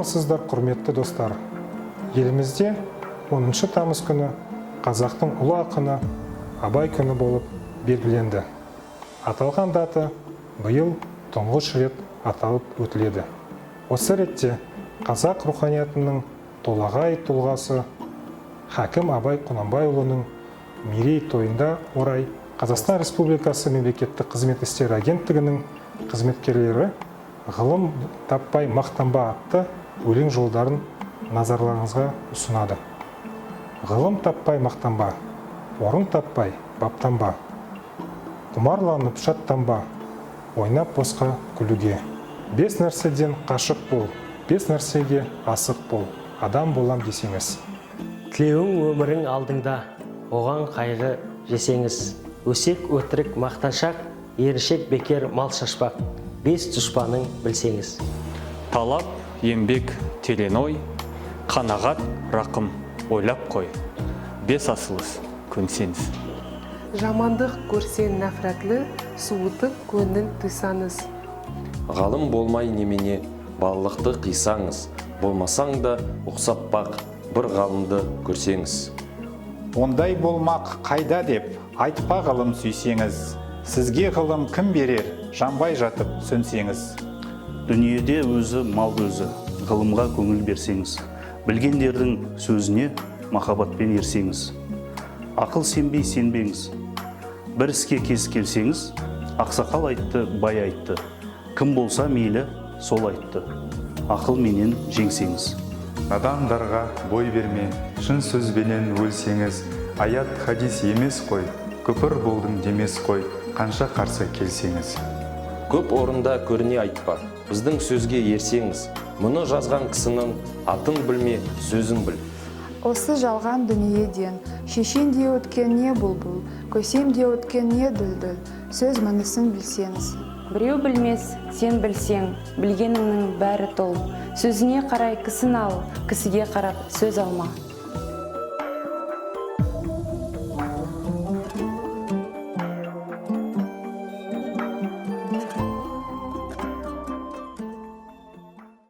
Саламатсыздар, құрметті достар. Елімізде 10 тамыз күні қазақтың ұлы ақыны Абай күні болып белгіленді. Аталған дата биыл тұңғыш рет аталып өтіледі. Осы ретте қазақ руханиятының толағай тұлғасы Хакім Абай Құнанбайұлының мерей тойында орай Қазақстан Республикасы мемлекеттік қызмет істері агенттігінің қызметкерлері ғылым таппай мақтанба атты өлең жолдарын назарларыңызға ұсынады. Ғылым таппай мақтанба, орын таппай баптанба, құмарланып шаттанба, ойнап босқа күлуге. 5 нәрседен қашық бол, 5 нәрсеге асық бол, адам болам десеңіз. Тілеуің өмірің алдыңда, оған қайғы жесеңіз. Өсек өтірік мақтаншақ, еріншек бекер мал шашпақ. 5 дұшпаның білсеңіз. Талап, еңбек, теленой, қанағат, рақым, ойлап қой. 5 асылыс, көнсеңіз. Жамандық көрсен нәфрәтлі, суытып көңіл тыйсаңыз. Ғалым болмай немене, баллықты қисаңыз, болмасаң да ұқсап бақ, бір ғалымды көрсеңіз. Ондай болмақ қайда деп, айтпа ғылым сүйсеңіз. Сізге ғылым кім берер, жанбай жатып сөнсеңіз. Дүниеде өзі мал өзі, ғылымға көңіл берсеңіз. Білгендердің сөзіне махаббатпен ерсеңіз. Ақыл сенбей сенбеңіз. Бір іске кез келсеңіз, ақсақал айтты, бай айтты. Кім болса мейлі, сол айтты. Ақыл менен жеңсеңіз. Адамдарға бой берме, шын сөзбенен өлсеңіз. Аят хадис емес қой, көпір болдың демес қой, қанша қарсы келсеңіз. Көп орында көріне айтпа, біздің сөзге ерсеңіз. Мұны жазған кісінің атын білме, сөзін біл. Осы жалған дүниеден, шешен де өткен не бұлбұл, көсем де өткен не дүлділ, сөз мәнісін білсеңіз. Біреу білмес, сен білсең, білгеніңнің бәрі тол. Сөзіне қарай кісін ал, кісіге қарап сөз алма.